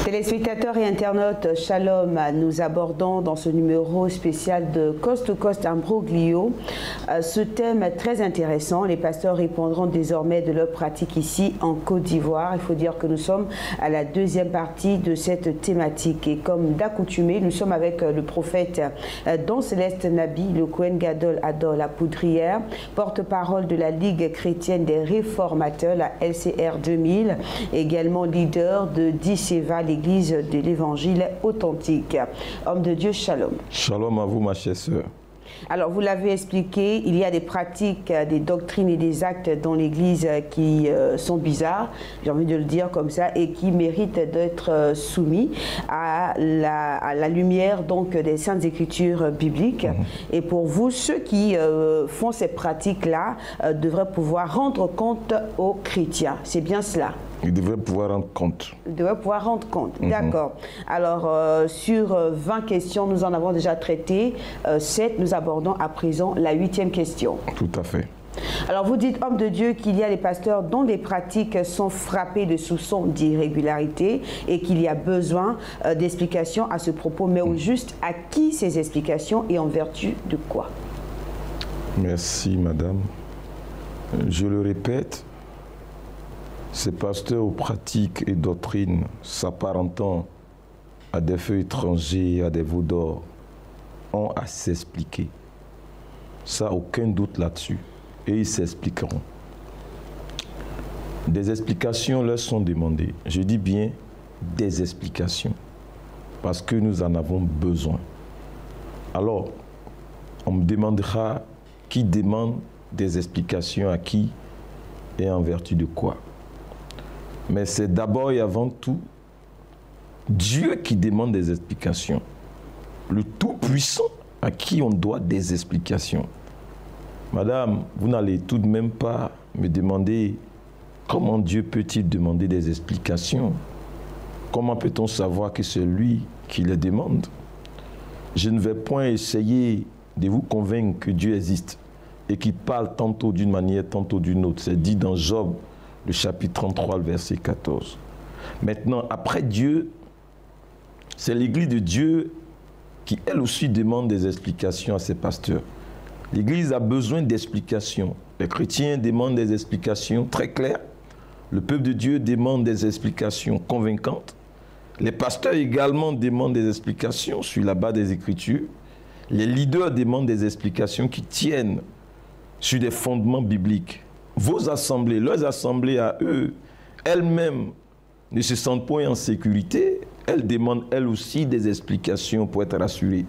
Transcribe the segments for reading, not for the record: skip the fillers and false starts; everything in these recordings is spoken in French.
Téléspectateurs et internautes, shalom, nous abordons dans ce numéro spécial de Coast to Coast Imbroglio ce thème très intéressant. Les pasteurs répondront désormais de leur pratique ici en Côte d'Ivoire. Il faut dire que nous sommes à la deuxième partie de cette thématique et comme d'accoutumé, nous sommes avec le prophète Don Céleste Nabi, le Kohen Gadol Adol la Poudrière, porte-parole de la Ligue chrétienne des réformateurs, la LCR 2000, également leader de Disseva, l'église de l'évangile authentique. Homme de Dieu, shalom. Shalom à vous, ma chère sœur. Alors, vous l'avez expliqué, il y a des pratiques, des doctrines et des actes dans l'Église qui sont bizarres, j'ai envie de le dire comme ça, et qui méritent d'être soumis à la lumière donc des Saintes Écritures bibliques. Et pour vous, ceux qui font ces pratiques-là devraient pouvoir rendre compte aux chrétiens. C'est bien cela? Ils devraient pouvoir rendre compte. Ils devraient pouvoir rendre compte, d'accord. Alors, sur 20 questions, nous en avons déjà traité 7. Nous abordons à présent la 8e question. Tout à fait. Alors, vous dites, homme de Dieu, qu'il y a des pasteurs dont les pratiques sont frappées de soupçons d'irrégularité et qu'il y a besoin d'explications à ce propos. Mais au juste, à qui ces explications et en vertu de quoi? Merci, madame. Je le répète, ces pasteurs aux pratiques et doctrines s'apparentant à des feux étrangers, à des veaux d'or, ont à s'expliquer. Ça, aucun doute là-dessus. Et ils s'expliqueront. Des explications leur sont demandées. Je dis bien des explications. Parce que nous en avons besoin. Alors, on me demandera qui demande des explications à qui et en vertu de quoi. Mais c'est d'abord et avant tout Dieu qui demande des explications. Le Tout-Puissant à qui on doit des explications. Madame, vous n'allez tout de même pas me demander comment Dieu peut-il demander des explications? Comment peut-on savoir que c'est lui qui les demande? Je ne vais point essayer de vous convaincre que Dieu existe et qu'il parle tantôt d'une manière, tantôt d'une autre. C'est dit dans Job, le chapitre 33, le verset 14. Maintenant, après Dieu, c'est l'Église de Dieu qui, elle aussi, demande des explications à ses pasteurs. L'Église a besoin d'explications. Les chrétiens demandent des explications très claires. Le peuple de Dieu demande des explications convaincantes. Les pasteurs également demandent des explications sur la base des Écritures. Les leaders demandent des explications qui tiennent sur des fondements bibliques. Vos assemblées, leurs assemblées à eux, elles-mêmes ne se sentent point en sécurité. Elles demandent elles aussi des explications pour être rassurées.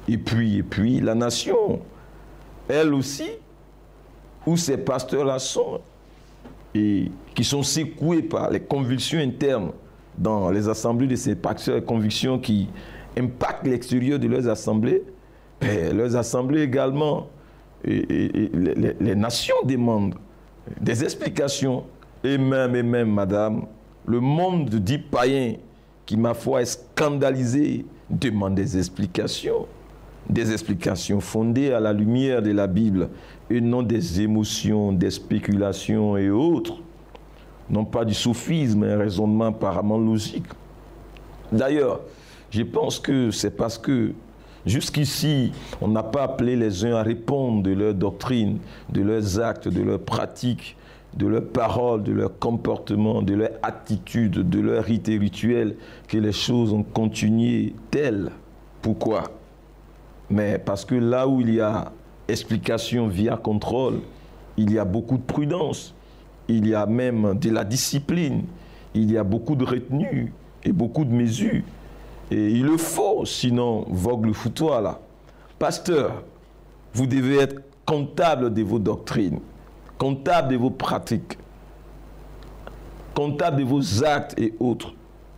Et puis, la nation, elle aussi, où ces pasteurs-là sont, et qui sont secoués par les convictions internes dans les assemblées de ces pasteurs, les convictions qui impactent l'extérieur de leurs assemblées, leurs assemblées également, et les nations demandent des explications, et même, madame, le monde dit païen, qui, ma foi, est scandalisé, demande des explications fondées à la lumière de la Bible, et non des émotions, des spéculations et autres, non pas du sophisme, un raisonnement apparemment logique. D'ailleurs, je pense que c'est parce que jusqu'ici, on n'a pas appelé les uns à répondre de leur doctrine, de leurs actes, de leurs pratiques, de leurs paroles, de leurs comportements, de leurs attitudes, de leurs rites et rituels, que les choses ont continué telles. Pourquoi? Mais parce que là où il y a explication via contrôle, il y a beaucoup de prudence, il y a même de la discipline, il y a beaucoup de retenue et beaucoup de mesures. Et il le faut, sinon vogue le foutoir là. Pasteur, vous devez être comptable de vos doctrines, comptable de vos pratiques, comptable de vos actes et autres.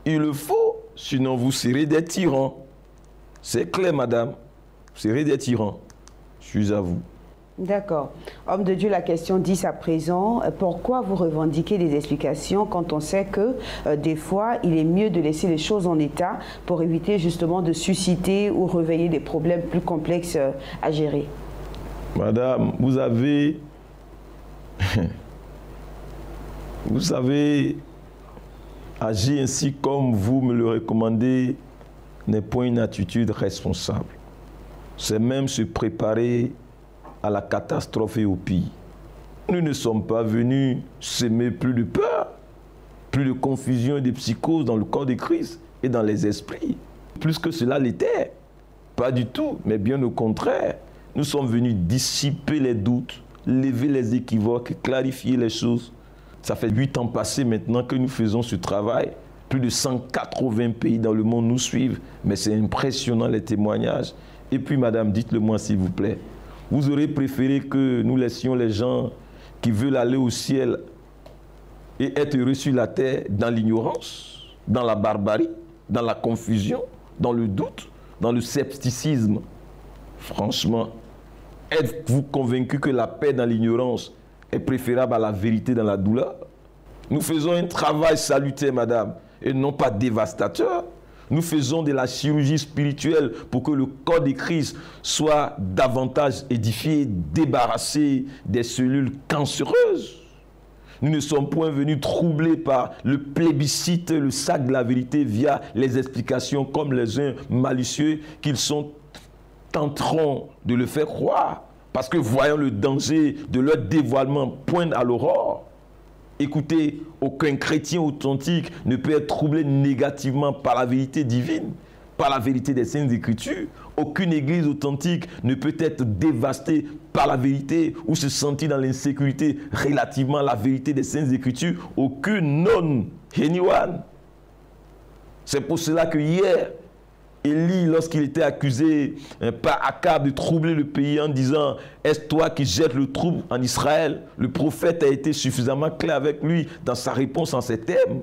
Il le faut, sinon vous serez des tyrans. C'est clair, madame. Vous serez des tyrans. Je suis à vous. D'accord. Homme de Dieu, la question 10 à présent. Pourquoi vous revendiquez des explications quand on sait que des fois, il est mieux de laisser les choses en état pour éviter justement de susciter ou réveiller des problèmes plus complexes à gérer? Madame, vous avez... vous savez, agir ainsi comme vous me le recommandez n'est point une attitude responsable. C'est même se préparer à la catastrophe et au pire. Nous ne sommes pas venus semer plus de peur, plus de confusion et de psychose dans le corps de Christ et dans les esprits. Plus que cela l'était. Pas du tout, mais bien au contraire. Nous sommes venus dissiper les doutes, lever les équivoques, clarifier les choses. Ça fait 8 ans passés maintenant que nous faisons ce travail. Plus de 180 pays dans le monde nous suivent. Mais c'est impressionnant les témoignages. Et puis, madame, dites-le-moi s'il vous plaît. Vous aurez préféré que nous laissions les gens qui veulent aller au ciel et être heureux sur la terre dans l'ignorance, dans la barbarie, dans la confusion, dans le doute, dans le scepticisme? Franchement, êtes-vous convaincu que la paix dans l'ignorance est préférable à la vérité dans la douleur? Nous faisons un travail salutaire, madame, et non pas dévastateur. Nous faisons de la chirurgie spirituelle pour que le corps de Christ soit davantage édifié, débarrassé des cellules cancéreuses. Nous ne sommes point venus troublés par le plébiscite, le sac de la vérité via les explications comme les uns malicieux qu'ils tenteront de le faire croire. Parce que voyant le danger de leur dévoilement poindre à l'aurore, écoutez, aucun chrétien authentique ne peut être troublé négativement par la vérité divine, par la vérité des Saintes Écritures. Aucune église authentique ne peut être dévastée par la vérité ou se sentir dans l'insécurité relativement à la vérité des Saintes Écritures. Aucune, non, anyone. C'est pour cela que hier, Élie, lorsqu'il était accusé par Akab de troubler le pays en disant « Est-ce toi qui jettes le trouble en Israël ?» Le prophète a été suffisamment clair avec lui dans sa réponse en ces termes.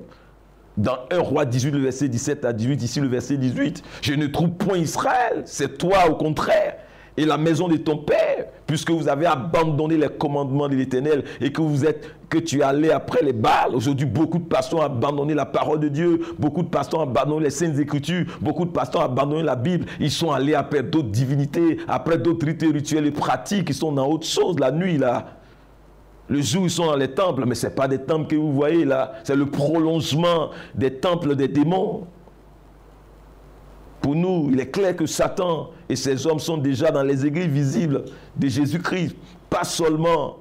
Dans 1 Roi 18, le verset 17 à 18, ici le verset 18, « Je ne trouve point Israël, c'est toi au contraire, et la maison de ton père, puisque vous avez abandonné les commandements de l'Éternel et que tu es allé après les Baals. » Aujourd'hui, beaucoup de pasteurs ont abandonné la parole de Dieu, beaucoup de pasteurs ont abandonné les Saintes Écritures, beaucoup de pasteurs ont abandonné la Bible. Ils sont allés après d'autres divinités, après d'autres rites rituels et pratiques, ils sont dans autre chose la nuit là. Le jour, ils sont dans les temples, mais ce n'est pas des temples que vous voyez là, c'est le prolongement des temples des démons. Pour nous, il est clair que Satan et ses hommes sont déjà dans les églises visibles de Jésus-Christ, pas seulement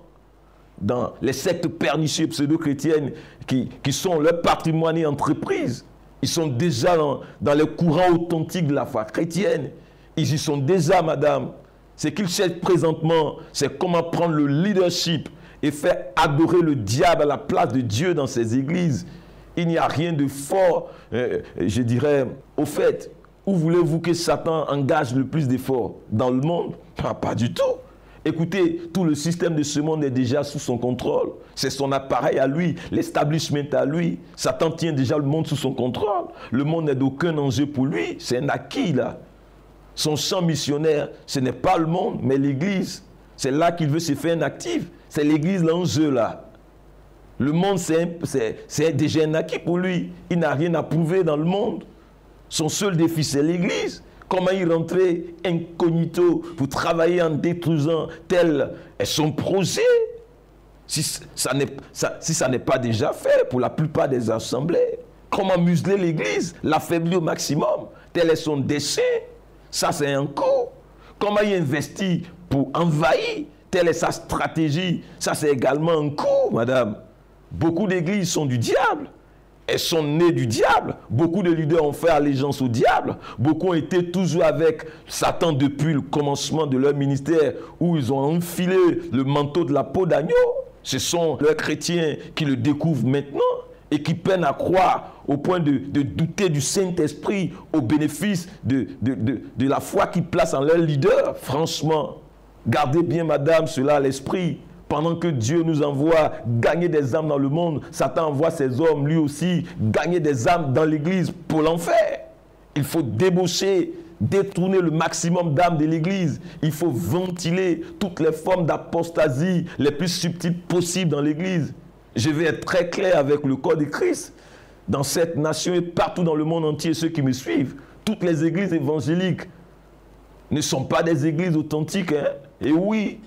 dans les sectes pernicieuses pseudo-chrétiennes qui sont leur patrimoine et entreprise. Ils sont déjà dans les courants authentiques de la foi chrétienne. Ils y sont déjà, madame. Ce qu'ils cherchent présentement, c'est comment prendre le leadership et faire adorer le diable à la place de Dieu dans ces églises. Il n'y a rien de fort, je dirais, au fait. Où voulez-vous que Satan engage le plus d'efforts? Dans le monde? Pas du tout. Écoutez, tout le système de ce monde est déjà sous son contrôle. C'est son appareil à lui, l'establishment à lui. Satan tient déjà le monde sous son contrôle. Le monde n'est d'aucun enjeu pour lui. C'est un acquis là. Son champ missionnaire, ce n'est pas le monde, mais l'Église. C'est là qu'il veut se faire un actif. C'est l'Église l'enjeu là. Le monde, c'est déjà un acquis pour lui. Il n'a rien à prouver dans le monde. Son seul défi, c'est l'Église. Comment y rentrer incognito pour travailler en détruisant tel est son projet. Si ça n'est pas déjà fait pour la plupart des assemblées. Comment museler l'Église, l'affaiblir au maximum. Tel est son dessein. Ça, c'est un coup. Comment y investir pour envahir. Telle est sa stratégie. Ça, c'est également un coup, madame. Beaucoup d'églises sont du diable. Elles sont nées du diable. Beaucoup de leaders ont fait allégeance au diable. Beaucoup ont été toujours avec Satan depuis le commencement de leur ministère où ils ont enfilé le manteau de la peau d'agneau. Ce sont leurs chrétiens qui le découvrent maintenant et qui peinent à croire au point de douter du Saint-Esprit au bénéfice de la foi qu'ils placent en leur leader. Franchement, gardez bien, madame, cela à l'esprit. Pendant que Dieu nous envoie gagner des âmes dans le monde, Satan envoie ses hommes, lui aussi, gagner des âmes dans l'église pour l'enfer. Il faut débaucher, détourner le maximum d'âmes de l'église. Il faut ventiler toutes les formes d'apostasie les plus subtiles possibles dans l'église. Je vais être très clair avec le corps de Christ. Dans cette nation et partout dans le monde entier, ceux qui me suivent, toutes les églises évangéliques ne sont pas des églises authentiques. Hein? Et oui,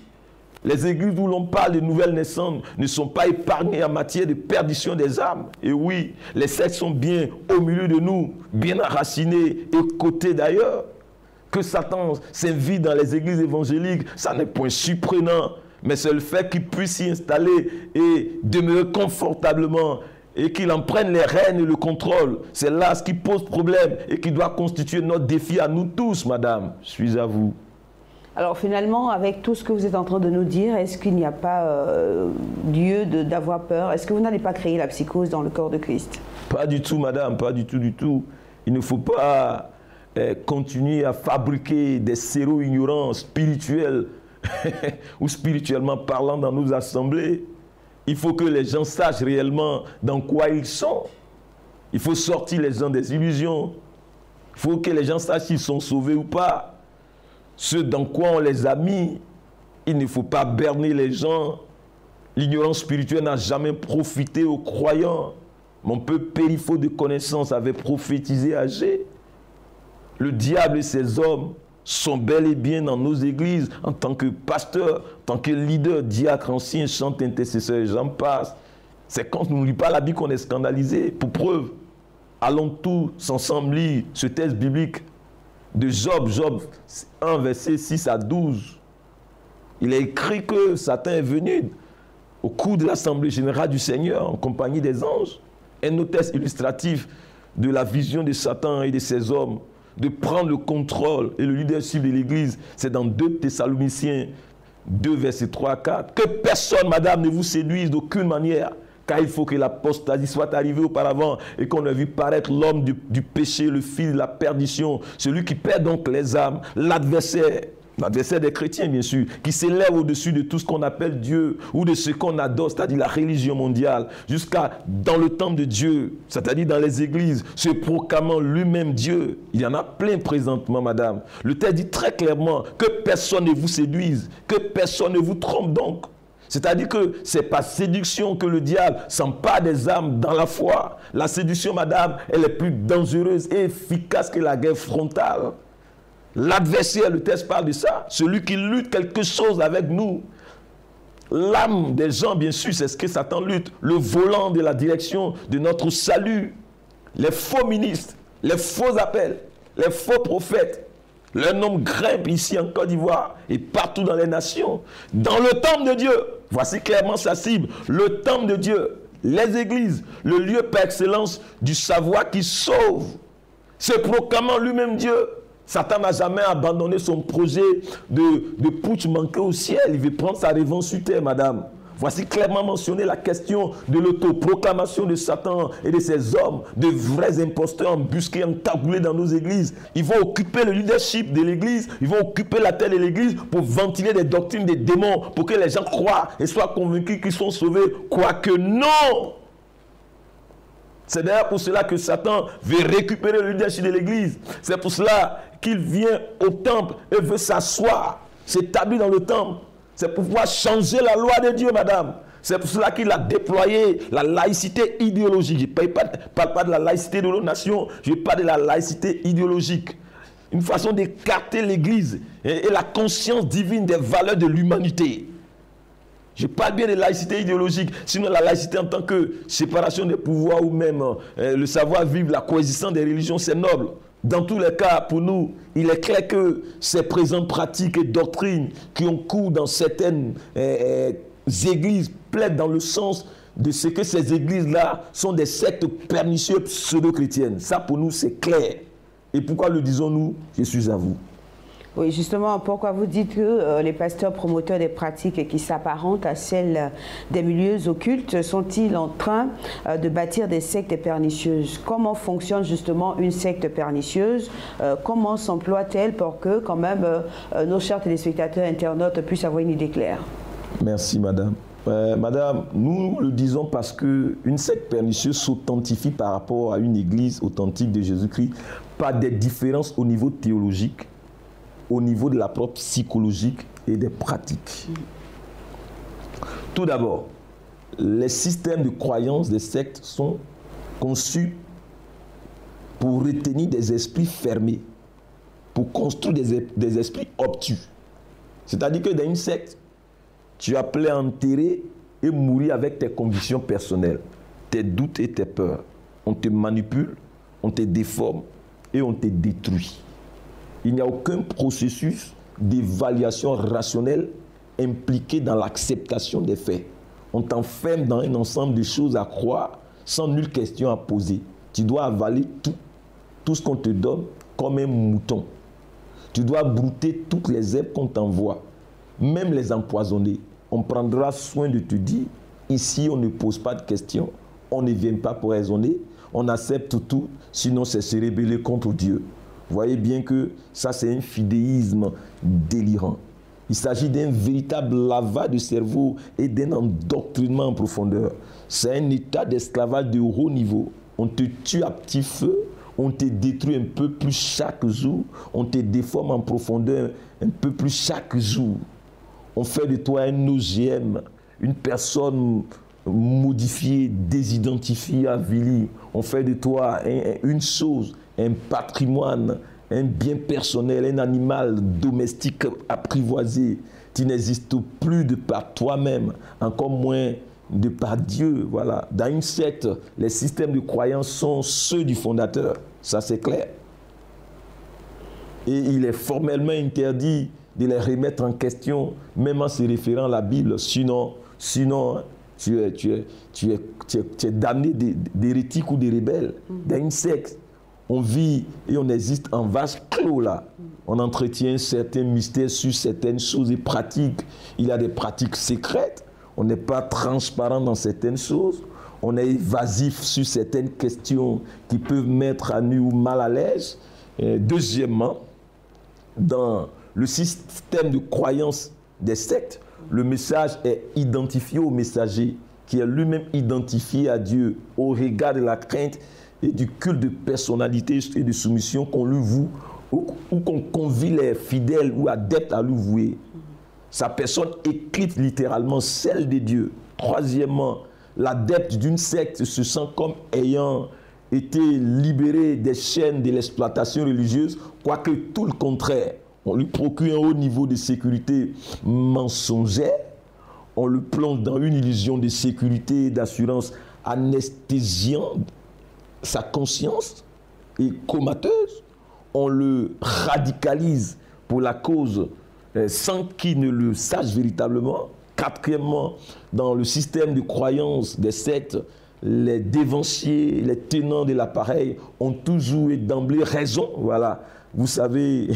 les églises où l'on parle de nouvelles naissances ne sont pas épargnées en matière de perdition des âmes. Et oui, les sectes sont bien au milieu de nous, bien enracinés et cotés d'ailleurs. Que Satan s'invite dans les églises évangéliques, ça n'est point surprenant, mais c'est le fait qu'il puisse s'y installer et demeurer confortablement et qu'il en prenne les rênes et le contrôle. C'est là ce qui pose problème et qui doit constituer notre défi à nous tous, madame. Je suis à vous. Alors finalement, avec tout ce que vous êtes en train de nous dire, est-ce qu'il n'y a pas lieu d'avoir peur? Est-ce que vous n'allez pas créer la psychose dans le corps de Christ? Pas du tout, madame, pas du tout, du tout. Il ne faut pas continuer à fabriquer des séraux ignorants spirituels ou spirituellement parlant dans nos assemblées. Il faut que les gens sachent réellement dans quoi ils sont. Il faut sortir les gens des illusions. Il faut que les gens sachent s'ils sont sauvés ou pas. Ce dans quoi on les a mis. Il ne faut pas berner les gens. L'ignorance spirituelle n'a jamais profité aux croyants. Mon peu périphraux de connaissances avait prophétisé âgé. Le diable et ses hommes sont bel et bien dans nos églises en tant que pasteur, en tant que leader, diacre, ancien, chante, intercesseur, j'en passe. C'est quand on ne lit pas la Bible qu'on est scandalisé. Pour preuve, allons tous ensemble lire ce texte biblique de Job, Job 1, verset 6 à 12. Il est écrit que Satan est venu au cours de l'Assemblée générale du Seigneur en compagnie des anges. Un autre texte illustratif de la vision de Satan et de ses hommes de prendre le contrôle et le leadership de l'Église, c'est dans 2 Thessaloniciens 2, versets 3 à 4. Que personne, madame, ne vous séduise d'aucune manière, car il faut que l'apostasie soit arrivée auparavant et qu'on ait vu paraître l'homme du péché, le fils de la perdition, celui qui perd donc les âmes, l'adversaire des chrétiens, bien sûr, qui s'élève au-dessus de tout ce qu'on appelle Dieu ou de ce qu'on adore, c'est-à-dire la religion mondiale, jusqu'à dans le temple de Dieu, c'est-à-dire dans les églises, se proclamant lui-même Dieu. Il y en a plein présentement, madame. Le texte dit très clairement que personne ne vous séduise, que personne ne vous trompe donc. C'est-à-dire que ce n'est pas séduction que le diable s'empare des âmes dans la foi. La séduction, madame, elle est plus dangereuse et efficace que la guerre frontale. L'adversaire, le texte parle de ça, celui qui lutte quelque chose avec nous. L'âme des gens, bien sûr, c'est ce que Satan lutte. Le volant de la direction de notre salut. Les faux ministres, les faux appels, les faux prophètes. Leur nom grimpe ici en Côte d'Ivoire et partout dans les nations. Dans le temple de Dieu, voici clairement sa cible. Le temple de Dieu, les églises, le lieu par excellence du savoir qui sauve. Se proclamant lui-même Dieu. Satan n'a jamais abandonné son projet de putsch manqué au ciel. Il veut prendre sa revanche sur terre, madame. Voici clairement mentionné la question de l'autoproclamation de Satan et de ses hommes, de vrais imposteurs embusqués, encagoulés dans nos églises. Ils vont occuper le leadership de l'église, ils vont occuper la tête de l'église pour ventiler des doctrines des démons, pour que les gens croient et soient convaincus qu'ils sont sauvés. Quoique non! C'est d'ailleurs pour cela que Satan veut récupérer le leadership de l'église. C'est pour cela qu'il vient au temple et veut s'asseoir, s'établir dans le temple. C'est pour pouvoir changer la loi de Dieu, madame. C'est pour cela qu'il a déployé la laïcité idéologique. Je ne parle pas de la laïcité de nos nations, je parle de la laïcité idéologique. Une façon d'écarter l'église et la conscience divine des valeurs de l'humanité. Je parle bien de laïcité idéologique, sinon la laïcité en tant que séparation des pouvoirs ou même le savoir-vivre, la coexistence des religions, c'est noble. Dans tous les cas, pour nous, il est clair que ces présentes pratiques et doctrines qui ont cours dans certaines églises plaident dans le sens de ce que ces églises-là sont des sectes pernicieuses pseudo-chrétiennes. Ça, pour nous, c'est clair. Et pourquoi le disons-nous? Je suis à vous. Oui, justement, pourquoi vous dites que les pasteurs promoteurs des pratiques qui s'apparentent à celles des milieux occultes sont-ils en train de bâtir des sectes pernicieuses? Comment fonctionne justement une secte pernicieuse? Comment s'emploie-t-elle pour que quand même nos chers téléspectateurs internautes puissent avoir une idée claire? Merci, madame. Madame, nous le disons parce qu'une secte pernicieuse s'authentifie par rapport à une église authentique de Jésus-Christ par des différences au niveau théologique, au niveau de l'approche psychologique et des pratiques. Tout d'abord, les systèmes de croyance des sectes sont conçus pour retenir des esprits fermés, pour construire des esprits obtus. C'est-à-dire que dans une secte, tu es appelé à enterrer et mourir avec tes convictions personnelles, tes doutes et tes peurs. On te manipule, on te déforme et on te détruit. Il n'y a aucun processus d'évaluation rationnelle impliqué dans l'acceptation des faits. On t'enferme dans un ensemble de choses à croire sans nulle question à poser. Tu dois avaler tout ce qu'on te donne comme un mouton. Tu dois brouter toutes les herbes qu'on t'envoie, même les empoisonner. On prendra soin de te dire, ici on ne pose pas de questions, on ne vient pas pour raisonner, on accepte tout, sinon c'est se rebeller contre Dieu. Vous voyez bien que ça c'est un fidéisme délirant. Il s'agit d'un véritable lavage de cerveau et d'un endoctrinement en profondeur. C'est un état d'esclavage de haut niveau. On te tue à petit feu, on te détruit un peu plus chaque jour, on te déforme en profondeur un peu plus chaque jour. On fait de toi un OGM, une personne modifiée, désidentifiée, avilie. On fait de toi une chose, un patrimoine, un bien personnel, un animal domestique apprivoisé. Tu n'existes plus de par toi-même, encore moins de par Dieu. Voilà. Dans une secte, les systèmes de croyance sont ceux du fondateur. Ça, c'est clair. Et il est formellement interdit de les remettre en question, même en se référant à la Bible. Sinon tu es damné d'hérétique ou de rebelle. Dans une secte, on vit et on existe en vase clos là. On entretient certains mystères sur certaines choses et pratiques. Il y a des pratiques secrètes. On n'est pas transparent dans certaines choses. On est évasif sur certaines questions qui peuvent mettre à nu ou mal à l'aise. Deuxièmement, dans le système de croyance des sectes, le message est identifié au messager, qui est lui-même identifié à Dieu au regard de la crainte et du culte de personnalité et de soumission qu'on lui voue ou qu'on convie les fidèles ou adeptes à lui vouer. Sa personne éclipse littéralement celle de Dieu. Troisièmement, l'adepte d'une secte se sent comme ayant été libéré des chaînes de l'exploitation religieuse, quoique tout le contraire. On lui procure un haut niveau de sécurité mensongère, on le plonge dans une illusion de sécurité et d'assurance anesthésiant sa conscience et comateuse, on le radicalise pour la cause sans qu'il ne le sache véritablement. Quatrièmement, dans le système de croyance des sectes, les dévanciers, les tenants de l'appareil ont toujours et d'emblée raison. Voilà. Vous savez,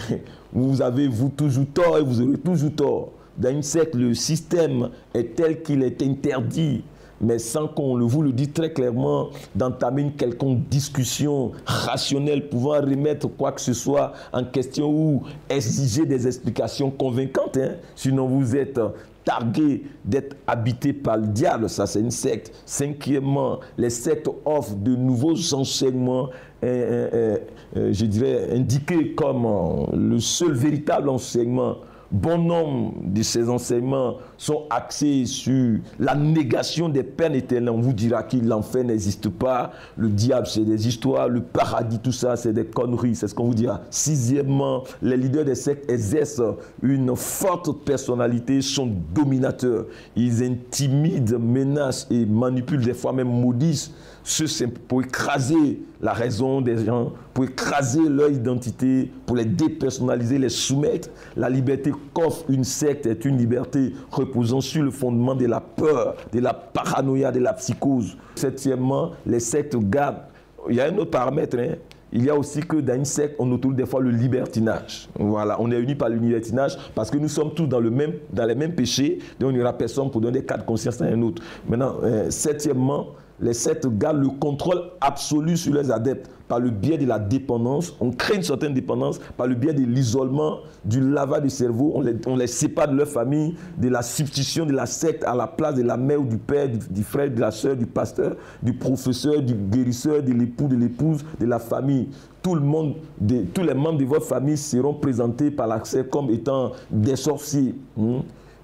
vous avez toujours tort et vous aurez toujours tort. Dans une secte, le système est tel qu'il est interdit, mais sans qu'on vous le dise très clairement, d'entamer une quelconque discussion rationnelle pouvant remettre quoi que ce soit en question ou exiger des explications convaincantes. Sinon, vous êtes targué d'être habité par le diable. Ça, c'est une secte. Cinquièmement, les sectes offrent de nouveaux enseignements, je dirais, indiqués comme le seul véritable enseignement. Bon nombre de ces enseignements sont axés sur la négation des peines éternelles. On vous dira que l'enfer n'existe pas, le diable c'est des histoires, le paradis, tout ça c'est des conneries, c'est ce qu'on vous dira. Sixièmement, les leaders des sectes exercent une forte personnalité, sont dominateurs. Ils intimident, menacent et manipulent, des fois même maudissent ceux pour écraser la raison des gens, pour écraser leur identité, pour les dépersonnaliser, les soumettre. La liberté qu'offre une secte est une liberté reposant sur le fondement de la peur, de la paranoïa, de la psychose. Septièmement, les sectes gardent. Il y a un autre paramètre. Il y a aussi que dans une secte, on autorise des fois le libertinage. Voilà, on est unis par le libertinage parce que nous sommes tous dans les mêmes péchés. Donc il n'y aura personne pour donner des cas de conscience à un autre. Maintenant, septièmement, les sectes gardent le contrôle absolu sur leurs adeptes par le biais de la dépendance. On crée une certaine dépendance par le biais de l'isolement, du lavage du cerveau. On les sépare de leur famille, de la substitution de la secte à la place de la mère ou du père, du frère, de la soeur, du pasteur, du professeur, du guérisseur, de l'époux, de l'épouse, de la famille. Tout le monde, tous les membres de votre famille seront présentés par la secte comme étant des sorciers.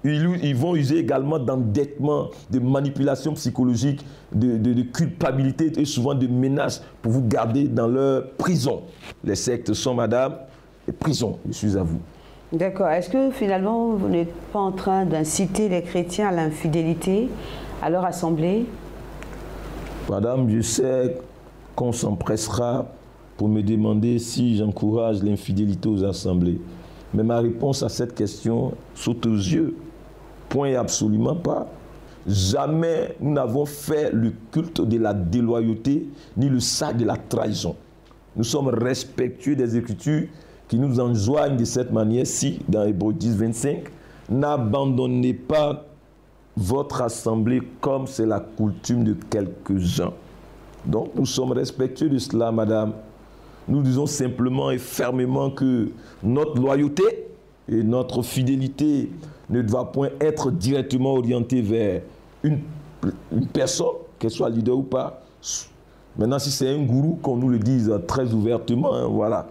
Ils vont user également d'endettement, de manipulation psychologique, de culpabilité et souvent de menaces pour vous garder dans leur prison. Les sectes sont, madame, des prisons, je suis à vous. D'accord. Est-ce que finalement, vous n'êtes pas en train d'inciter les chrétiens à l'infidélité à leur assemblée? Madame, je sais qu'on s'empressera pour me demander si j'encourage l'infidélité aux assemblées. Mais ma réponse à cette question saute aux yeux. Point et absolument pas. Jamais nous n'avons fait le culte de la déloyauté ni le sac de la trahison. Nous sommes respectueux des Écritures qui nous enjoignent de cette manière-ci, dans Hébreux 10, 25. N'abandonnez pas votre assemblée comme c'est la coutume de quelques-uns. Donc nous sommes respectueux de cela, madame. Nous disons simplement et fermement que notre loyauté et notre fidélité ne doit point être directement orientée vers une personne, qu'elle soit leader ou pas. Maintenant, si c'est un gourou, qu'on nous le dise très ouvertement, hein, voilà.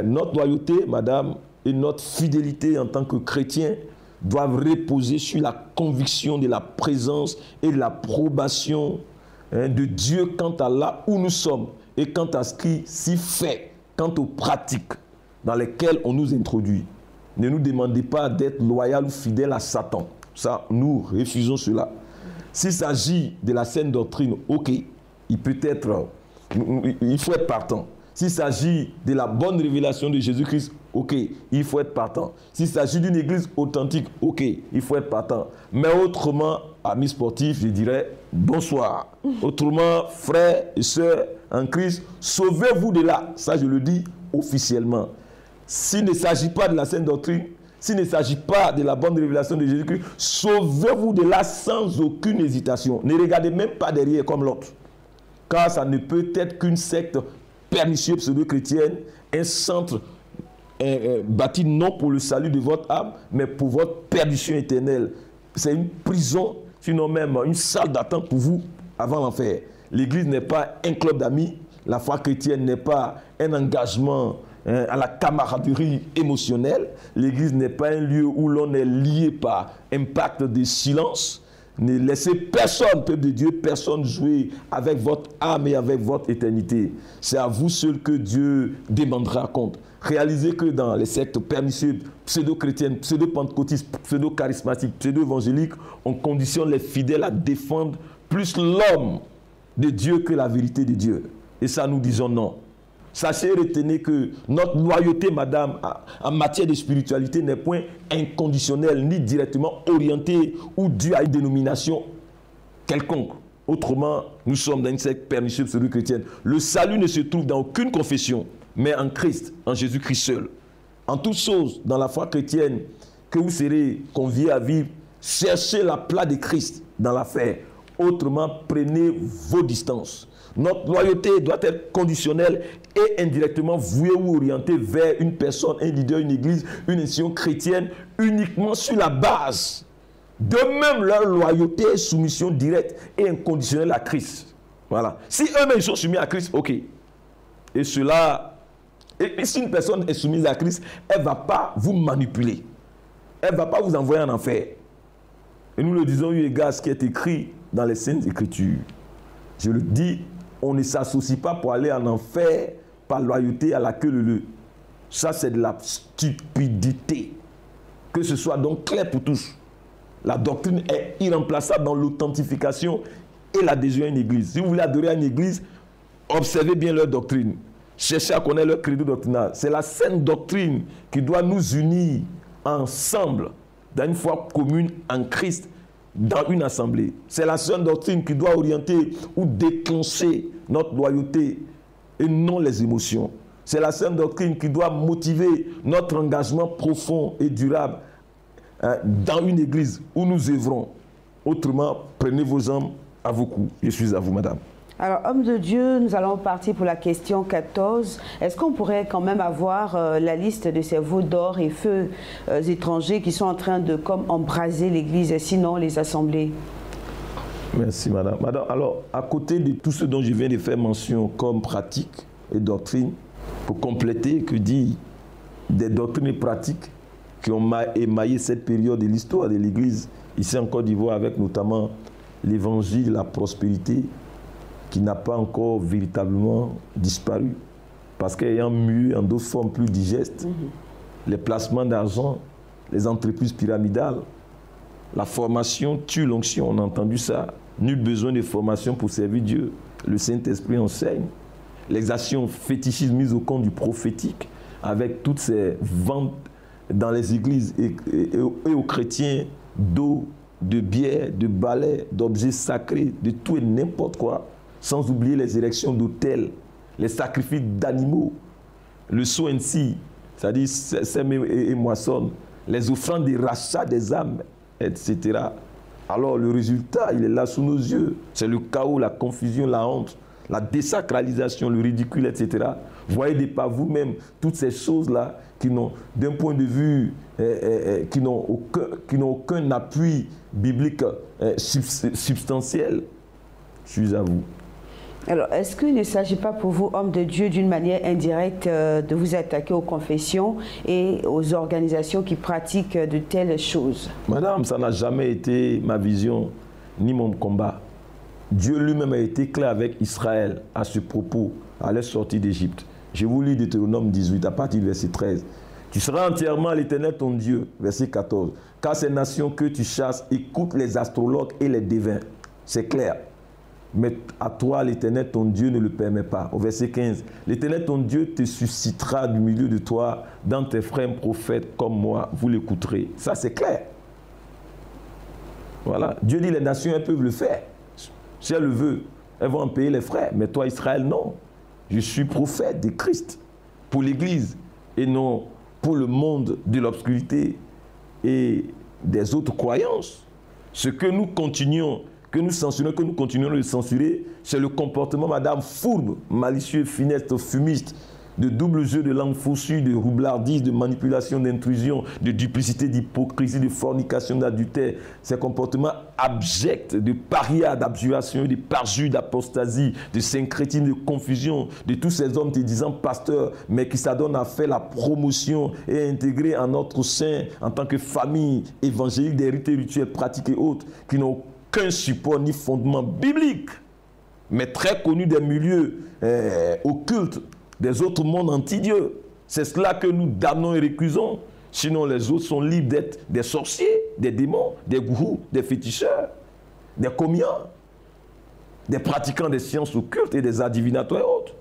Notre loyauté, madame, et notre fidélité en tant que chrétiens doivent reposer sur la conviction de la présence et de l'approbation de Dieu quant à là où nous sommes et quant à ce qui s'y fait, quant aux pratiques dans lesquelles on nous introduit. Ne nous demandez pas d'être loyal ou fidèle à Satan. Ça, nous refusons cela. S'il s'agit de la saine doctrine, ok, il faut être partant. S'il s'agit de la bonne révélation de Jésus-Christ, ok, il faut être partant. S'il s'agit d'une église authentique, ok, il faut être partant. Mais autrement, amis sportifs, je dirais bonsoir. Autrement, frères et sœurs en Christ, sauvez-vous de là. Ça, je le dis officiellement. S'il ne s'agit pas de la sainte doctrine, s'il ne s'agit pas de la bonne révélation de Jésus-Christ, sauvez-vous de là sans aucune hésitation. Ne regardez même pas derrière comme l'autre. Car ça ne peut être qu'une secte pernicieuse pseudo-chrétienne, un centre bâti non pour le salut de votre âme, mais pour votre perdition éternelle. C'est une prison, sinon même une salle d'attente pour vous avant l'enfer. L'Église n'est pas un club d'amis, la foi chrétienne n'est pas un engagement à la camaraderie émotionnelle. L'Église n'est pas un lieu où l'on est lié par un pacte de silence. Ne laissez personne, peuple de Dieu, personne jouer avec votre âme et avec votre éternité. C'est à vous seul que Dieu demandera compte. Réalisez que dans les sectes pernicieuses, pseudo-chrétiennes, pseudo-pentecôtistes, pseudo-charismatiques, pseudo-évangéliques, on conditionne les fidèles à défendre plus l'homme de Dieu que la vérité de Dieu. Et ça, nous disons non. Sachez, retenez que notre loyauté, madame, en matière de spiritualité n'est point inconditionnelle, ni directement orientée ou due à une dénomination quelconque. Autrement, nous sommes dans une secte pernicieuse pseudo-chrétienne. Le salut ne se trouve dans aucune confession, mais en Christ, en Jésus-Christ seul. En toute chose, dans la foi chrétienne, que vous serez conviés à vivre, cherchez la place de Christ dans l'affaire. Autrement, prenez vos distances. Notre loyauté doit être conditionnelle et indirectement vouée ou orientée vers une personne, un leader, une église, une institution chrétienne, uniquement sur la base. De même, leur loyauté et soumission directe et inconditionnelle à Christ. Voilà. Si eux-mêmes sont soumis à Christ, ok. Et cela, et si une personne est soumise à Christ, elle ne va pas vous manipuler. Elle ne va pas vous envoyer en enfer. Et nous le disons eu égard à ce qui est écrit dans les Saintes Écritures. Je le dis, on ne s'associe pas pour aller en enfer par loyauté à la queue leu. Ça, c'est de la stupidité. Que ce soit donc clair pour tous. La doctrine est irremplaçable dans l'authentification et l'adhésion à une église. Si vous voulez adhérer à une église, observez bien leur doctrine. Cherchez à connaître leur credo doctrinal. C'est la sainte doctrine qui doit nous unir ensemble dans une foi commune en Christ, dans une assemblée. C'est la sainte doctrine qui doit orienter ou déclencher notre loyauté et non les émotions. C'est la sainte doctrine qui doit motiver notre engagement profond et durable dans une église où nous œuvrons. Autrement, prenez vos âmes À vos coups. Je suis à vous, madame. Alors, homme de Dieu, nous allons partir pour la question 14. Est-ce qu'on pourrait quand même avoir la liste de ces veaux d'or et feux étrangers qui sont en train de comme embraser l'Église, sinon les assemblées? Merci, madame. Madame, alors, à côté de tout ce dont je viens de faire mention comme pratique et doctrine, pour compléter, que dit des doctrines et pratiques qui ont émaillé cette période de l'histoire de l'Église, ici en Côte d'Ivoire, avec notamment l'évangile, la prospérité, qui n'a pas encore véritablement disparu, parce qu'ayant mué en d'autres formes plus digestes, les placements d'argent, les entreprises pyramidales, la formation tue l'onction, on a entendu ça. Nul besoin de formation pour servir Dieu. Le Saint-Esprit enseigne. L'exaction fétichisme mise au compte du prophétique, avec toutes ces ventes dans les églises et aux chrétiens d'eau, de bière, de balais, d'objets sacrés, de tout et n'importe quoi. Sans oublier les érections d'autels, les sacrifices d'animaux, le soin-ci, c'est-à-dire sème et moissonne, les offrandes des rachats des âmes, etc. Alors le résultat, il est là sous nos yeux. C'est le chaos, la confusion, la honte, la désacralisation, le ridicule, etc. Voyez par vous-même toutes ces choses-là qui n'ont, d'un point de vue, qui n'ont aucun appui biblique substantiel. Je suis à vous. Alors, est-ce qu'il ne s'agit pas pour vous, homme de Dieu, d'une manière indirecte de vous attaquer aux confessions et aux organisations qui pratiquent de telles choses? Madame, ça n'a jamais été ma vision ni mon combat. Dieu lui-même a été clair avec Israël à ce propos, à la sortie d'Égypte. Je vous lis Deutéronome 18, à partir du verset 13. Tu seras entièrement à l'Éternel ton Dieu, verset 14. Car ces nations que tu chasses écoutent les astrologues et les devins. C'est clair. Mais à toi, l'Éternel, ton Dieu, ne le permet pas. Au verset 15, l'Éternel, ton Dieu, te suscitera du milieu de toi, dans tes frères prophètes comme moi, vous l'écouterez. Ça, c'est clair. Voilà. Dieu dit, les nations, elles peuvent le faire. Si elles le veulent, elles vont en payer les frais. Mais toi, Israël, non. Je suis prophète de Christ pour l'Église et non pour le monde de l'obscurité et des autres croyances. Ce que nous continuons, que nous censurons, que nous continuons de censurer, c'est le comportement, madame, fourbe, malicieux, funeste, fumiste, de double jeu, de langue faussue, de roublardise, de manipulation, d'intrusion, de duplicité, d'hypocrisie, de fornication, d'adultère. Ces comportements abjects, de paria, d'abjuration, de parjure, d'apostasie, de syncrétisme, de confusion, de tous ces hommes te disant pasteurs, mais qui s'adonnent à faire la promotion et à intégrer en notre sein, en tant que famille évangélique, des rites rituels, pratiques et autres, qui n'ont aucun support ni fondement biblique, mais très connus des milieux occultes, des autres mondes anti-Dieu. C'est cela que nous damnons et récusons. Sinon, les autres sont libres d'être des sorciers, des démons, des gourous, des féticheurs, des commiants, des pratiquants des sciences occultes et des adivinateurs et autres.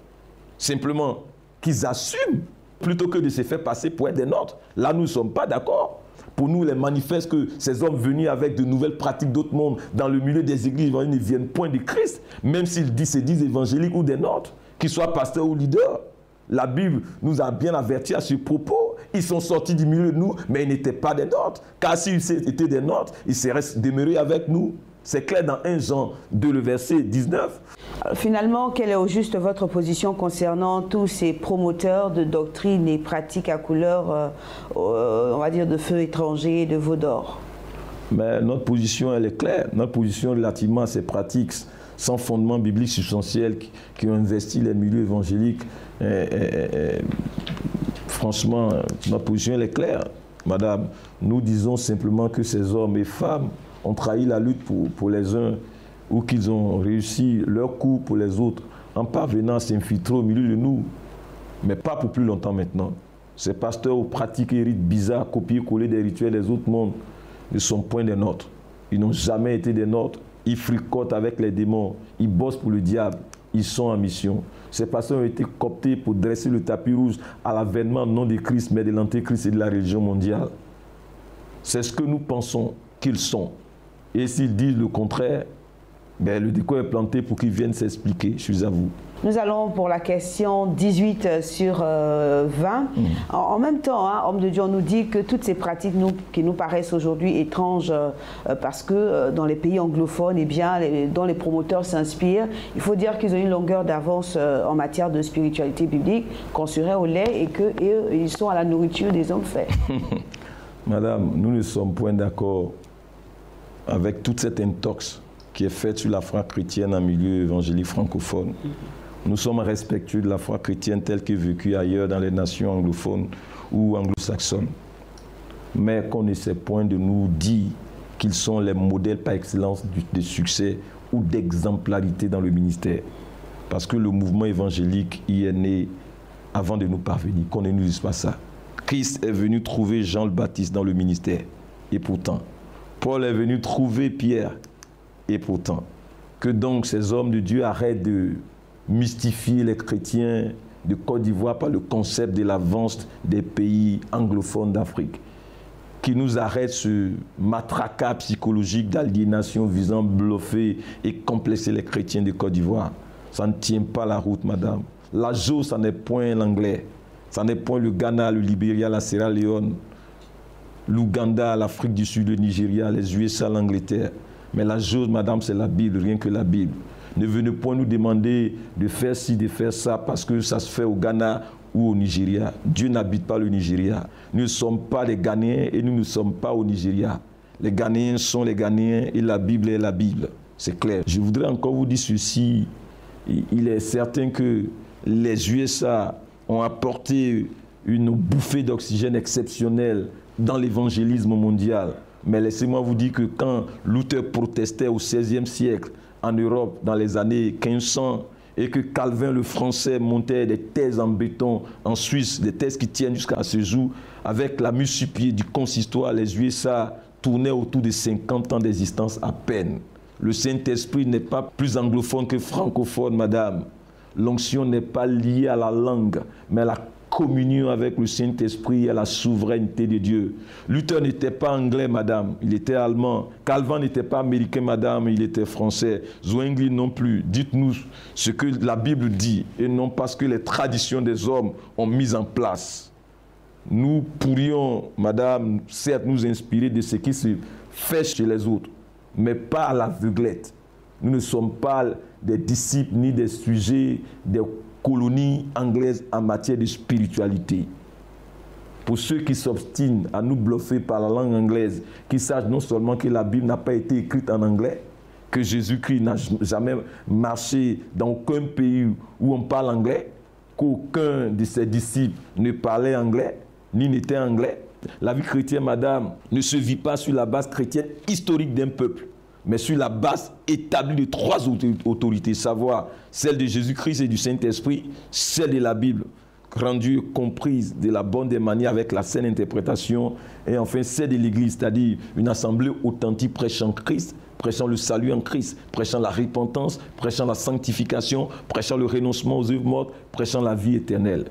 Simplement qu'ils assument plutôt que de se faire passer pour être des nôtres. Là, nous ne sommes pas d'accord. Pour nous, les manifeste que ces hommes venus avec de nouvelles pratiques d'autres mondes dans le milieu des églises ne viennent point de Christ, même s'ils se disent évangéliques ou des nôtres, qu'ils soient pasteurs ou leaders. La Bible nous a bien avertis à ce propos. Ils sont sortis du milieu de nous, mais ils n'étaient pas des nôtres. Car s'ils étaient des nôtres, ils seraient demeurés avec nous. C'est clair dans 1 Jean 2, le verset 19. Finalement, quelle est au juste votre position concernant tous ces promoteurs de doctrines et pratiques à couleur, on va dire, de feu étranger et de veau d'or? Mais notre position, elle est claire. Notre position relativement à ces pratiques sans fondement biblique substantiel qui ont investi les milieux évangéliques, franchement, notre position, elle est claire. Madame, nous disons simplement que ces hommes et femmes ont trahi la lutte pour les uns ou qu'ils ont réussi leur coup pour les autres en parvenant à s'infiltrer au milieu de nous, mais pas pour plus longtemps maintenant. Ces pasteurs aux pratiques et rites bizarres, copier-coller des rituels des autres mondes, ne sont point des nôtres. Ils n'ont jamais été des nôtres. Ils fricotent avec les démons, ils bossent pour le diable, ils sont en mission. Ces pasteurs ont été cooptés pour dresser le tapis rouge à l'avènement non de Christ, mais de l'antéchrist et de la religion mondiale. C'est ce que nous pensons qu'ils sont. Et s'ils disent le contraire, ben le décor est planté pour qu'ils viennent s'expliquer. Je suis à vous. Nous allons pour la question 18 sur 20. En même temps, hein, homme de Dieu, on nous dit que toutes ces pratiques qui nous paraissent aujourd'hui étranges parce que dans les pays anglophones, eh bien, dont les promoteurs s'inspirent, il faut dire qu'ils ont une longueur d'avance en matière de spiritualité biblique, qu'on serait au lait et qu'ils sont à la nourriture des hommes faits. Madame, nous ne sommes point d'accord avec toute cette intox qui est faite sur la foi chrétienne en milieu évangélique francophone. Nous sommes respectueux de la foi chrétienne telle qu'elle est vécue ailleurs dans les nations anglophones ou anglo-saxonnes. Mais qu'on n'essaie point de nous dire qu'ils sont les modèles par excellence de succès ou d'exemplarité dans le ministère. Parce que le mouvement évangélique y est né avant de nous parvenir, qu'on ne nous dise pas ça. Christ est venu trouver Jean le Baptiste dans le ministère. Et pourtant, Paul est venu trouver Pierre. Et pourtant, que donc ces hommes de Dieu arrêtent de mystifier les chrétiens de Côte d'Ivoire par le concept de l'avance des pays anglophones d'Afrique, qui nous arrêtent ce matraquat psychologique d'aliénation visant à bluffer et complexer les chrétiens de Côte d'Ivoire. Ça ne tient pas la route, madame. La Jo, ça n'est point l'anglais. Ça n'est point le Ghana, le Libéria, la Sierra Leone, l'Ouganda, l'Afrique du Sud, le Nigeria, les USA, l'Angleterre. Mais la chose, madame, c'est la Bible, rien que la Bible. Ne venez point nous demander de faire ci, de faire ça, parce que ça se fait au Ghana ou au Nigeria. Dieu n'habite pas le Nigeria. Nous ne sommes pas les Ghanéens et nous ne sommes pas au Nigeria. Les Ghanéens sont les Ghanéens et la Bible est la Bible. C'est clair. Je voudrais encore vous dire ceci. Il est certain que les USA ont apporté une bouffée d'oxygène exceptionnelle dans l'évangélisme mondial. Mais laissez-moi vous dire que quand Luther protestait au XVIe siècle en Europe dans les années 1500 et que Calvin le français montait des thèses en béton en Suisse, des thèses qui tiennent jusqu'à ce jour, avec la mise sur pied du consistoire, les USA tournaient autour de 50 ans d'existence à peine. Le Saint-Esprit n'est pas plus anglophone que francophone, madame. L'onction n'est pas liée à la langue, mais à la communion avec le Saint-Esprit et à la souveraineté de Dieu. Luther n'était pas anglais, madame, il était allemand. Calvin n'était pas américain, madame, il était français. Zwingli non plus. Dites-nous ce que la Bible dit et non parce que les traditions des hommes ont mis en place. Nous pourrions, madame, certes nous inspirer de ce qui se fait chez les autres, mais pas à l'aveuglette. Nous ne sommes pas des disciples ni des sujets des colonies anglaises en matière de spiritualité. Pour ceux qui s'obstinent à nous bluffer par la langue anglaise, qu'ils sachent non seulement que la Bible n'a pas été écrite en anglais, que Jésus-Christ n'a jamais marché dans aucun pays où on parle anglais, qu'aucun de ses disciples ne parlait anglais, ni n'était anglais. La vie chrétienne, madame, ne se vit pas sur la base chrétienne historique d'un peuple, mais sur la base établie de 3 autorités, savoir celle de Jésus-Christ et du Saint-Esprit, celle de la Bible, rendue comprise de la bonne des manières avec la saine interprétation, et enfin celle de l'Église, c'est-à-dire une assemblée authentique prêchant Christ, prêchant le salut en Christ, prêchant la repentance, prêchant la sanctification, prêchant le renoncement aux œuvres mortes, prêchant la vie éternelle.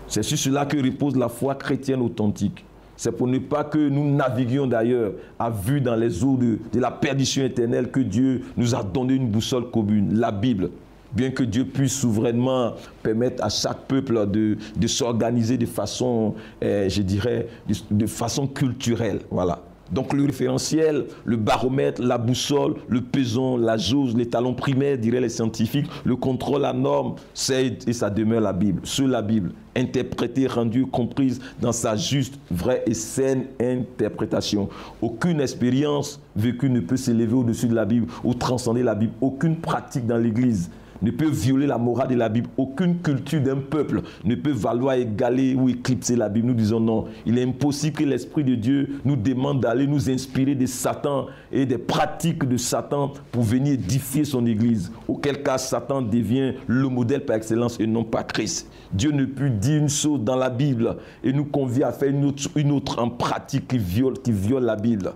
C'est sur cela que repose la foi chrétienne authentique. C'est pour ne pas que nous naviguions d'ailleurs à vue dans les eaux de la perdition éternelle que Dieu nous a donné une boussole commune, la Bible. Bien que Dieu puisse souverainement permettre à chaque peuple de s'organiser de façon, je dirais, de façon culturelle. Voilà. Donc le référentiel, le baromètre, la boussole, le pesant, la jauge, les talons primaires, diraient les scientifiques, le contrôle, la norme, c'est et ça demeure la Bible. Sur la Bible, interprétée, rendue, comprise dans sa juste, vraie et saine interprétation. Aucune expérience vécue ne peut s'élever au-dessus de la Bible ou transcender la Bible. Aucune pratique dans l'Église ne peut violer la morale de la Bible. Aucune culture d'un peuple ne peut valoir égaler ou éclipser la Bible. Nous disons non. Il est impossible que l'Esprit de Dieu nous demande d'aller nous inspirer de Satan et des pratiques de Satan pour venir édifier son Église. Auquel cas, Satan devient le modèle par excellence et non pas Christ. Dieu ne peut dire une chose dans la Bible et nous convie à faire une autre en pratique qui viole la Bible.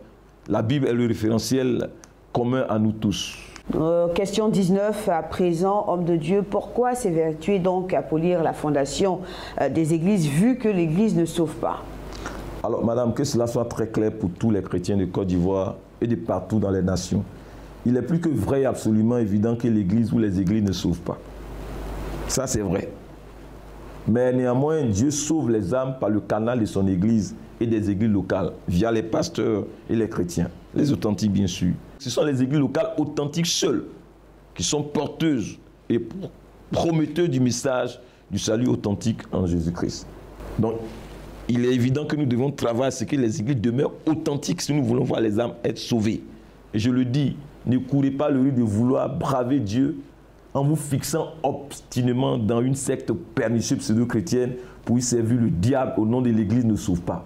La Bible est le référentiel commun à nous tous. Question 19 à présent, homme de Dieu, pourquoi s'évertuer donc à polir la fondation des églises vu que l'église ne sauve pas? Alors madame, que cela soit très clair pour tous les chrétiens de Côte d'Ivoire et de partout dans les nations. Il est plus que vrai et absolument évident que l'église ou les églises ne sauvent pas. Ça, c'est vrai. Mais néanmoins, Dieu sauve les âmes par le canal de son église et des églises locales, via les pasteurs et les chrétiens. Les authentiques, bien sûr. Ce sont les églises locales authentiques seules qui sont porteuses et prometteuses du message du salut authentique en Jésus-Christ. Donc, il est évident que nous devons travailler à ce que les églises demeurent authentiques si nous voulons voir les âmes être sauvées. Et je le dis, ne courez pas le risque de vouloir braver Dieu en vous fixant obstinément dans une secte pernicieuse pseudo-chrétienne pour y servir le diable au nom de l'Église ne sauve pas.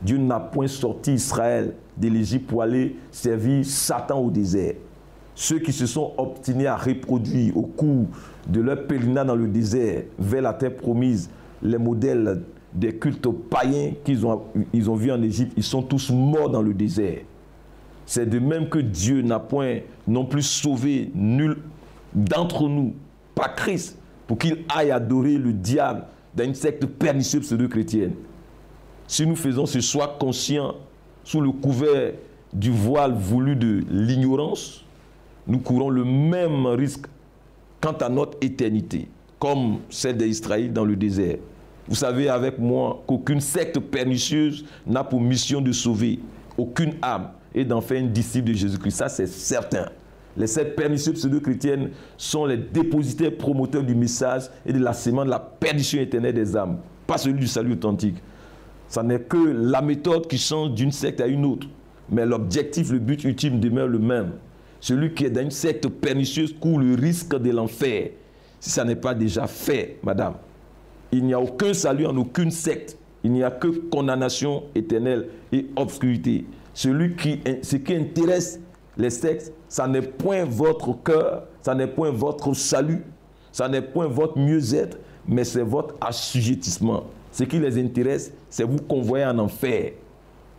Dieu n'a point sorti Israël de l'Égypte pour aller servir Satan au désert. Ceux qui se sont obstinés à reproduire au cours de leur pèlerinage dans le désert vers la terre promise les modèles des cultes païens qu'ils ont vus en Égypte, ils sont tous morts dans le désert. C'est de même que Dieu n'a point non plus sauvé nul d'entre nous, pas Christ, pour qu'il aille adorer le diable dans une secte pernicieuse pseudo-chrétienne. Si nous faisons ce choix conscient sous le couvert du voile voulu de l'ignorance, nous courons le même risque quant à notre éternité, comme celle des Israélites dans le désert. Vous savez avec moi qu'aucune secte pernicieuse n'a pour mission de sauver aucune âme et d'en faire une disciple de Jésus-Christ. Ça, c'est certain. Les sectes pernicieuses pseudo-chrétiennes sont les dépositaires promoteurs du message et de la sémence de la perdition éternelle des âmes, pas celui du salut authentique. Ce n'est que la méthode qui change d'une secte à une autre. Mais l'objectif, le but ultime demeure le même. Celui qui est dans une secte pernicieuse court le risque de l'enfer. Si ça n'est pas déjà fait, madame. Il n'y a aucun salut en aucune secte. Il n'y a que condamnation éternelle et obscurité. Ce qui intéresse les sectes, ça n'est point votre cœur, ça n'est point votre salut, ça n'est point votre mieux-être, mais c'est votre assujettissement. Ce qui les intéresse, c'est vous convoyer en enfer.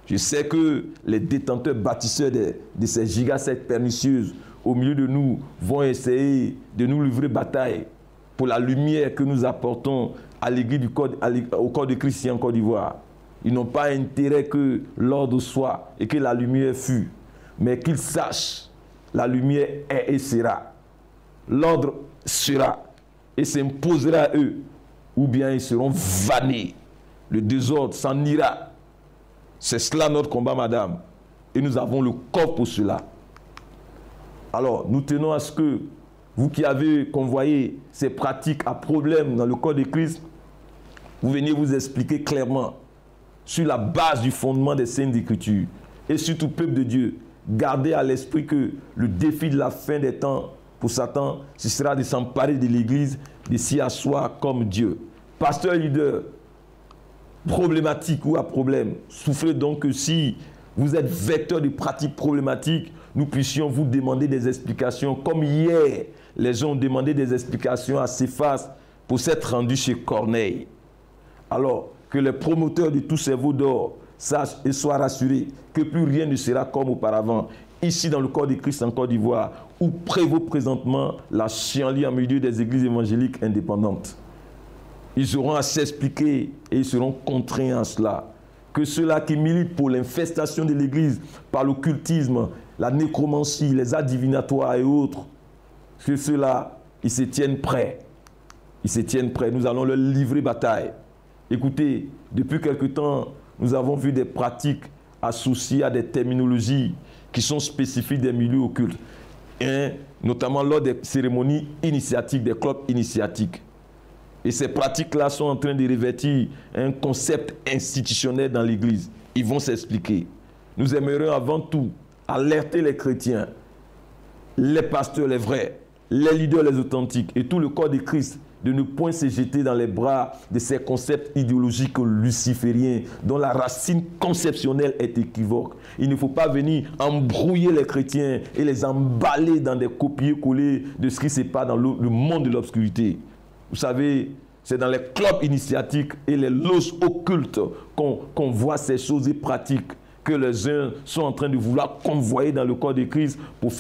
Je sais que les détenteurs bâtisseurs de ces gigasectes pernicieuses au milieu de nous vont essayer de nous livrer bataille pour la lumière que nous apportons à l'église au corps de Christ en Côte d'Ivoire. Ils n'ont pas intérêt que l'ordre soit et que la lumière fût, mais qu'ils sachent, la lumière est et sera. L'ordre sera et s'imposera à eux, ou bien ils seront vannés. Le désordre s'en ira. C'est cela notre combat, madame. Et nous avons le corps pour cela. Alors, nous tenons à ce que vous qui avez convoyé ces pratiques à problème dans le corps de Christ, vous veniez vous expliquer clairement sur la base du fondement des Saintes Écritures. Et surtout, peuple de Dieu, gardez à l'esprit que le défi de la fin des temps pour Satan, ce sera de s'emparer de l'Église, de s'y asseoir comme Dieu. Pasteur et leader, problématique ou à problème, souffrez donc que si vous êtes vecteur de pratiques problématiques, nous puissions vous demander des explications. Comme hier, les gens ont demandé des explications à Céphas pour s'être rendus chez Corneille. Alors, que les promoteurs de tous ces veaux d'or sachent et soient rassurés que plus rien ne sera comme auparavant, ici dans le corps de Christ en Côte d'Ivoire, où prévaut présentement la chienlit en milieu des églises évangéliques indépendantes. Ils auront à s'expliquer et ils seront contraints à cela. Que ceux-là qui militent pour l'infestation de l'Église par l'occultisme, la nécromancie, les arts divinatoires et autres, que ceux-là, ils se tiennent prêts. Ils se tiennent prêts. Nous allons leur livrer bataille. Écoutez, depuis quelque temps, nous avons vu des pratiques associées à des terminologies qui sont spécifiques des milieux occultes, et notamment lors des cérémonies initiatiques, des clubs initiatiques. Et ces pratiques-là sont en train de revêtir un concept institutionnel dans l'Église. Ils vont s'expliquer. Nous aimerions avant tout alerter les chrétiens, les pasteurs, les vrais, les leaders, les authentiques et tout le corps de Christ de ne point se jeter dans les bras de ces concepts idéologiques lucifériens dont la racine conceptionnelle est équivoque. Il ne faut pas venir embrouiller les chrétiens et les emballer dans des copier-coller de ce qui se passe dans le monde de l'obscurité. Vous savez, c'est dans les clubs initiatiques et les loges occultes qu'on voit ces choses et pratiques que les uns sont en train de vouloir convoyer dans le corps de Christ pour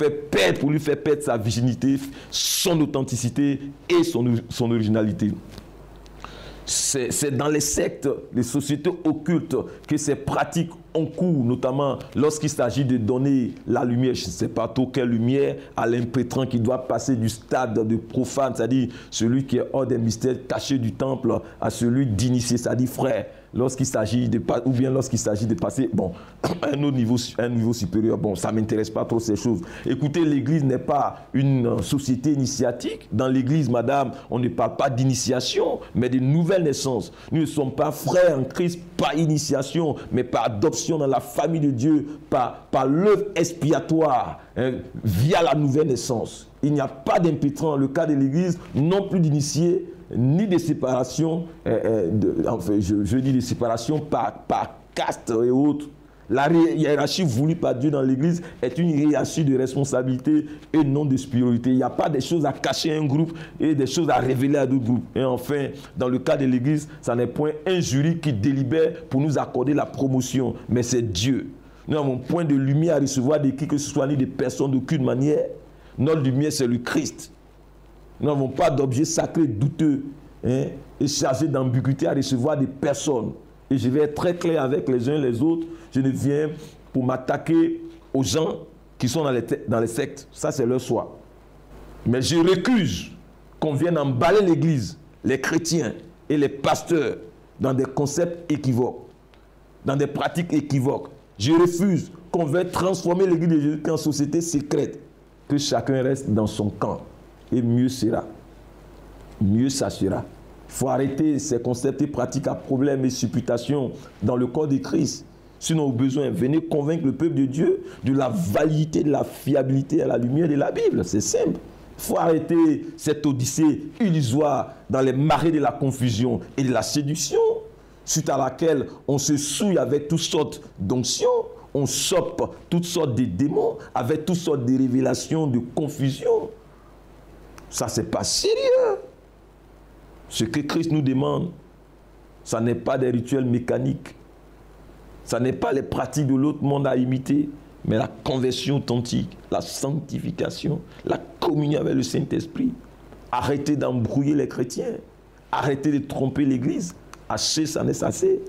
lui faire perdre sa virginité, son authenticité et son originalité. c'est dans les sectes, les sociétés occultes que ces pratiques ont cours, notamment lorsqu'il s'agit de donner la lumière, je ne sais pas trop quelle lumière, à l'impétrant qui doit passer du stade de profane, c'est-à-dire celui qui est hors des mystères cachés du temple, à celui d'initié, c'est-à-dire frère. Lorsqu'il s'agit de ou bien lorsqu'il s'agit de passer un autre niveau, un niveau supérieur, ça ne m'intéresse pas trop ces choses. Écoutez, l'Église n'est pas une société initiatique. Dans l'Église, madame, on ne parle pas d'initiation, mais de nouvelle naissance. Nous ne sommes pas frères en Christ par initiation, mais par adoption dans la famille de Dieu, par l'œuvre expiatoire, via la nouvelle naissance. Il n'y a pas d'impétrant dans le cas de l'Église, non plus d'initié, ni de séparation, je dis de séparation par caste et autres. La hiérarchie voulue par Dieu dans l'Église est une hiérarchie de responsabilité et non de spiritualité. Il n'y a pas des choses à cacher à un groupe et des choses à révéler à d'autres groupes. Et enfin, dans le cas de l'Église, ça n'est point un jury qui délibère pour nous accorder la promotion, mais c'est Dieu. Nous n'avons point de lumière à recevoir de qui que ce soit, ni de personne d'aucune manière. Notre lumière, c'est le Christ. Nous n'avons pas d'objet sacré douteux et chargé d'ambiguïté à recevoir des personnes. Et je vais être très clair avec les uns et les autres. Je ne viens pour m'attaquer aux gens qui sont dans les sectes. Ça, c'est leur choix. Mais je récuse qu'on vienne emballer l'Église, les chrétiens et les pasteurs dans des concepts équivoques, dans des pratiques équivoques. Je refuse qu'on veuille transformer l'Église de Jésus en société secrète. Que chacun reste dans son camp. Et mieux sera. Mieux ça sera. Il faut arrêter ces concepts et pratiques à problème et supputations dans le corps de Christ. Sinon, au besoin, venez convaincre le peuple de Dieu de la validité, de la fiabilité à la lumière de la Bible. C'est simple. Il faut arrêter cette odyssée illusoire dans les marées de la confusion et de la séduction, suite à laquelle on se souille avec toutes sortes d'onctions, on chope toutes sortes de démons, avec toutes sortes de révélations, de confusion. Ça, c'est pas sérieux. Ce que Christ nous demande, ça n'est pas des rituels mécaniques. Ça n'est pas les pratiques de l'autre monde à imiter, mais la conversion authentique, la sanctification, la communion avec le Saint-Esprit. Arrêtez d'embrouiller les chrétiens. Arrêtez de tromper l'Église. Assez, ça n'est assez.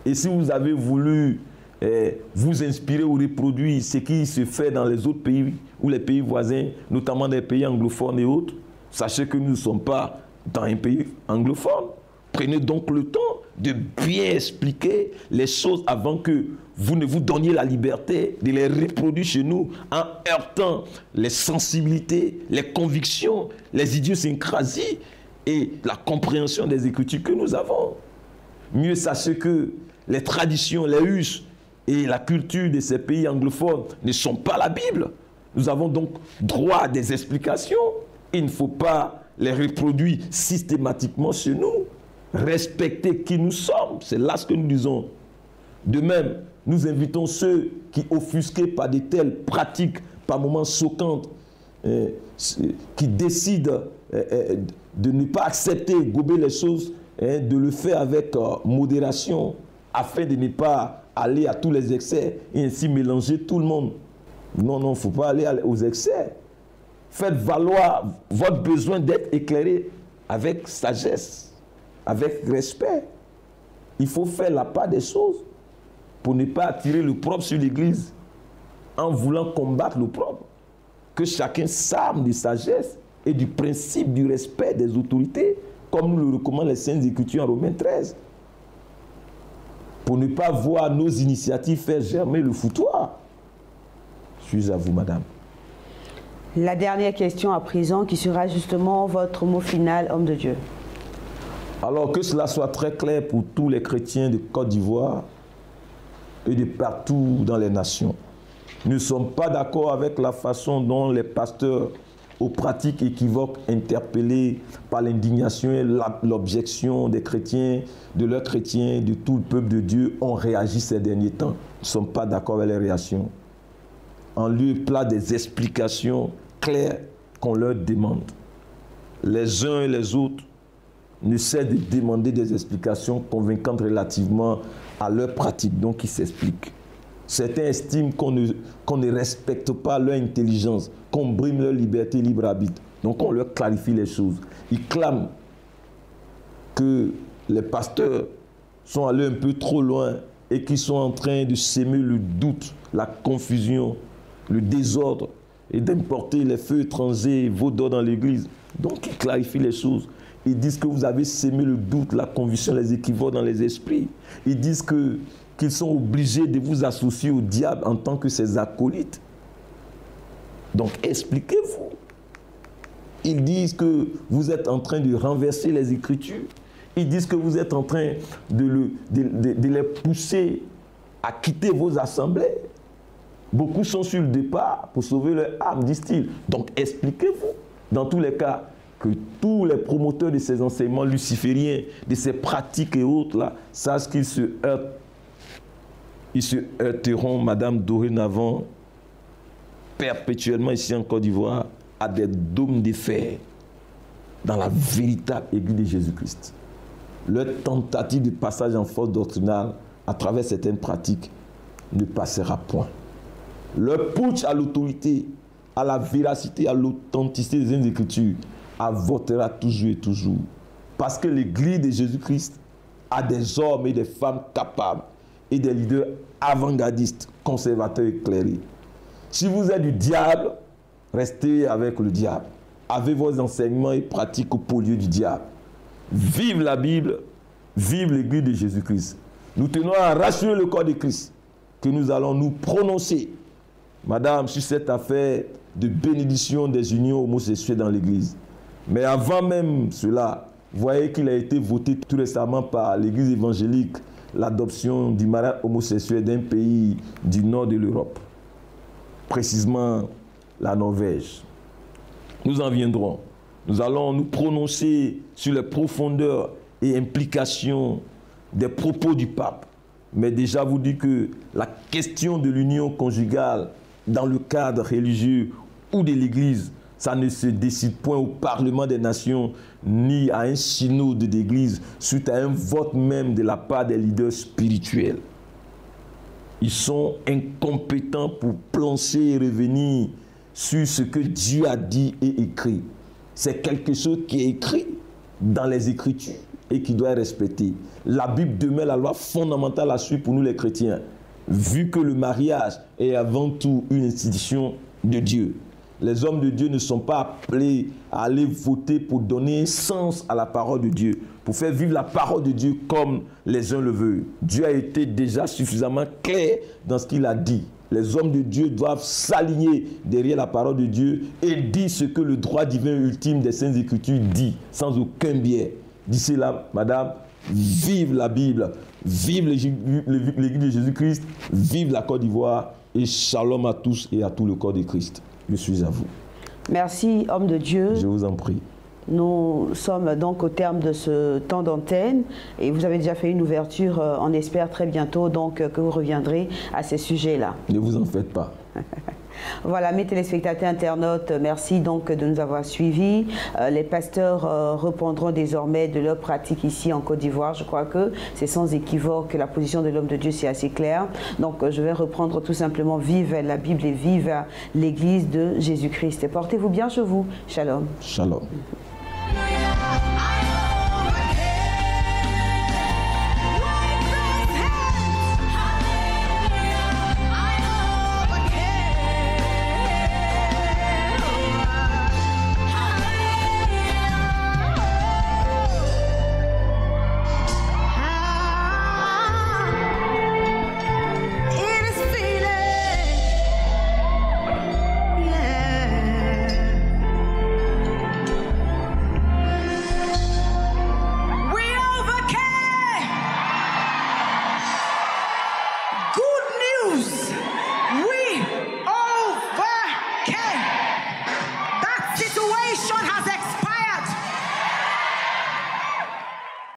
Et si vous avez voulu vous inspirer ou reproduire ce qui se fait dans les autres pays ou les pays voisins, notamment des pays anglophones et autres, sachez que nous ne sommes pas dans un pays anglophone. Prenez donc le temps de bien expliquer les choses avant que vous ne vous donniez la liberté de les reproduire chez nous en heurtant les sensibilités, les convictions, les idiosyncrasies et la compréhension des Écritures que nous avons. Mieux sachez que les traditions, les us et la culture de ces pays anglophones ne sont pas la Bible. Nous avons donc droit à des explications. Il ne faut pas les reproduire systématiquement chez nous. Respecter qui nous sommes, c'est là ce que nous disons. De même, nous invitons ceux qui, offusqués par de telles pratiques, par moments choquantes, qui décident de ne pas accepter, gober les choses, de le faire avec modération, afin de ne pas aller à tous les excès et ainsi mélanger tout le monde. Non, il ne faut pas aller aux excès. Faites valoir votre besoin d'être éclairé avec sagesse, avec respect. Il faut faire la part des choses pour ne pas attirer le propre sur l'Église en voulant combattre le propre. Que chacun s'arme de sagesse et du principe du respect des autorités, comme nous le recommandent les Saintes Écritures en Romains 13. Pour ne pas voir nos initiatives faire germer le foutoir. Je suis à vous, madame. La dernière question à présent, qui sera justement votre mot final, homme de Dieu. Alors que cela soit très clair pour tous les chrétiens de Côte d'Ivoire et de partout dans les nations. Nous ne sommes pas d'accord avec la façon dont les pasteurs aux pratiques équivoques interpellés par l'indignation et l'objection des chrétiens, de leurs chrétiens, de tout le peuple de Dieu ont réagi ces derniers temps. Nous ne sommes pas d'accord avec les réactions. En lieu et place des explications claires qu'on leur demande. Les uns et les autres ne cessent de demander des explications convaincantes relativement à leurs pratiques, donc qui s'expliquent. Certains estiment qu'on ne respecte pas leur intelligence, qu'on brime leur liberté libre arbitre. Donc on leur clarifie les choses. Ils clament que que les pasteurs sont allés un peu trop loin et qu'ils sont en train de s'aimer le doute, la confusion, le désordre et d'importer les feux étrangers et vaudors dans l'église. Donc ils clarifient les choses. Ils disent que vous avez sémé le doute, la confusion, les équivoques dans les esprits. Ils disent qu'ils sont obligés de vous associer au diable en tant que ses acolytes. Donc expliquez-vous. Ils disent que vous êtes en train de renverser les Écritures. Ils disent que vous êtes en train de les pousser à quitter vos assemblées. Beaucoup sont sur le départ pour sauver leur âme, disent-ils. Donc expliquez-vous. Dans tous les cas, que tous les promoteurs de ces enseignements lucifériens, de ces pratiques et autres, là, sachent qu'ils se heurtent. Ils se heurteront, madame, dorénavant, perpétuellement ici en Côte d'Ivoire, à des dômes de fer dans la véritable Église de Jésus-Christ. Leur tentative de passage en force doctrinale à travers certaines pratiques ne passera point. Leur putsch à l'autorité, à la véracité, à l'authenticité des Écritures avortera toujours et toujours. Parce que l'Église de Jésus-Christ a des hommes et des femmes capables et des leaders avant-gardistes, conservateurs et éclairés. Si vous êtes du diable, restez avec le diable. Avez vos enseignements et pratiques au lieu du diable. Vive la Bible, vive l'Église de Jésus-Christ. Nous tenons à rassurer le corps de Christ que nous allons nous prononcer, madame, sur cette affaire de bénédiction des unions homosexuelles dans l'Église. Mais avant même cela, voyez qu'il a été voté tout récemment par l'Église évangélique l'adoption du mariage homosexuel d'un pays du nord de l'Europe, précisément la Norvège. Nous en viendrons. Nous allons nous prononcer sur les profondeurs et implications des propos du pape. Mais déjà vous dis que la question de l'union conjugale dans le cadre religieux ou de l'Église, ça ne se décide point au Parlement des Nations ni à un synode d'Église suite à un vote même de la part des leaders spirituels. Ils sont incompétents pour plancher et revenir sur ce que Dieu a dit et écrit. C'est quelque chose qui est écrit dans les Écritures et qui doit être respecté. La Bible demeure la loi fondamentale à suivre pour nous les chrétiens, vu que le mariage est avant tout une institution de Dieu. Les hommes de Dieu ne sont pas appelés à aller voter pour donner sens à la parole de Dieu, pour faire vivre la parole de Dieu comme les uns le veulent. Dieu a été déjà suffisamment clair dans ce qu'il a dit. Les hommes de Dieu doivent s'aligner derrière la parole de Dieu et dire ce que le droit divin ultime des Saintes Écritures dit, sans aucun biais. D'ici là, madame, vive la Bible, vive l'Église de Jésus-Christ, vive la Côte d'Ivoire et shalom à tous et à tout le corps de Christ. Je suis à vous. Merci, homme de Dieu. Je vous en prie. Nous sommes donc au terme de ce temps d'antenne et vous avez déjà fait une ouverture, on espère très bientôt donc que vous reviendrez à ces sujets-là. Ne vous en faites pas. Voilà, mes téléspectateurs internautes, merci donc de nous avoir suivis. Les pasteurs répondront désormais de leur pratique ici en Côte d'Ivoire. Je crois que c'est sans équivoque que la position de l'homme de Dieu, c'est assez clair. Donc je vais reprendre tout simplement vive la Bible et vive l'Église de Jésus-Christ. Portez-vous bien chez vous. Shalom. Shalom.